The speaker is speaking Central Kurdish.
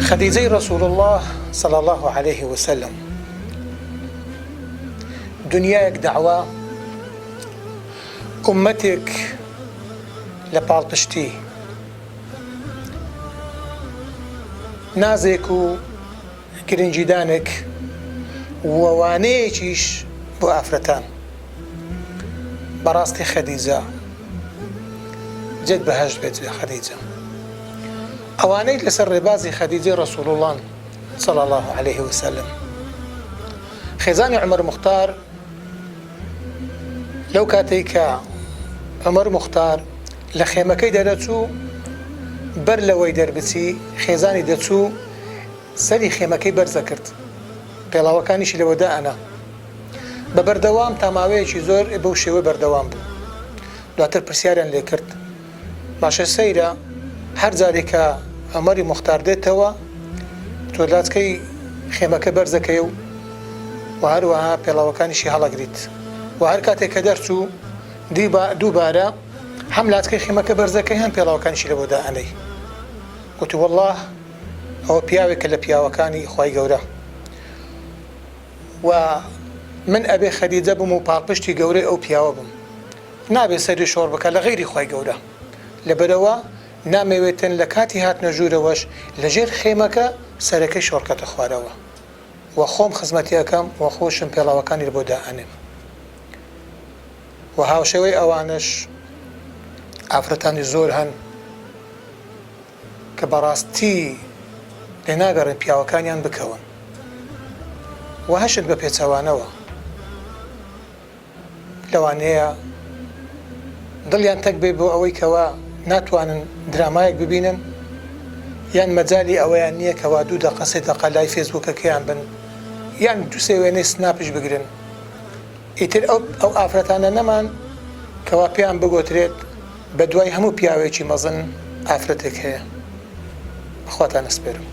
خديجة رسول الله صلى الله عليه وسلم دنياك دعوة أمتك لبالبشتي نازك و گرنجیدانك ووانيكيش بو ئافرەتان بەڕاستی خەدیجە جێت بەهەشت بێت خەدیجە ئەوانەی لەسەر ڕێبازی خەدیجەی ڕەسوڵ الله صلى الله عليه وسلم خێزانی عومەر موختار لەو کاتەی کە عومەر موختار لە خێمەکەی دەرەچوو بەر لەوەی دەربچی خێزانی دەچوو سەری خێمەکەی بەرزە کرد پێڵاوەکانیشی لەوە دائەنا بە بەردەوام تا ماوەیەکی زۆر بەو شێوە بەردەوام بوو دواتر پرسیاریان لێ کرد باشە سەیرە هەر جارێکە عومەری موختار دێتەوە تۆ لاتکەی خێمەکە بەرزەکەی و هەروەها پێڵاوەکانیشی هەڵەگریت و هەر کاتێک کە دەرچوو دووبارە هەم لاتکەی خێمەکە بەرزەکەی هەم پێڵاوەکانیشی لەوە دائەنەی وتی والله ئەوە پیاوێکە لە پیاوەکانی خوای گەورە و من ئەبێ خەدیجە بم و پاڵپشتی گەورەی ئەو پیاوە بم نابێ سەری شۆڕ بکە لە غەیری خوای گەورە لەبەرەوە نامەوێتن لە کاتی هاتنە ژوورەوەش لەژێر خێمەکە سەرەکەی شۆڕکەتە خوارەوە و خۆم خزمەتیەکەم و خۆشم پێڵاوەکانی بۆ دائەنێم و هاوشێوەی ئەوانش ئافرەتانی زۆر هەن کە بەڕاستی لێ ناگەڕێن پیاوەکانیان بکەون و هەشت بە پێچەوانەوە لەوانەیە دڵیان تەک بێ بۆ ئەوەی کەوا ناتوانن درامایەک ببینن یان مەجالی ئەوەیان نییە کەوا 2 دقە 3 دقە لای فێسبووکەکەیان بن یان 2-3 وێنەی سناپش بگرن ئیتر ئەو ئافرەتانە نەمان کەوا پێیان بگۆترێت بە دوای هەموو پیاوێکی مەزن ئافرەتێک هەیە بەخواتان ئەسپێرم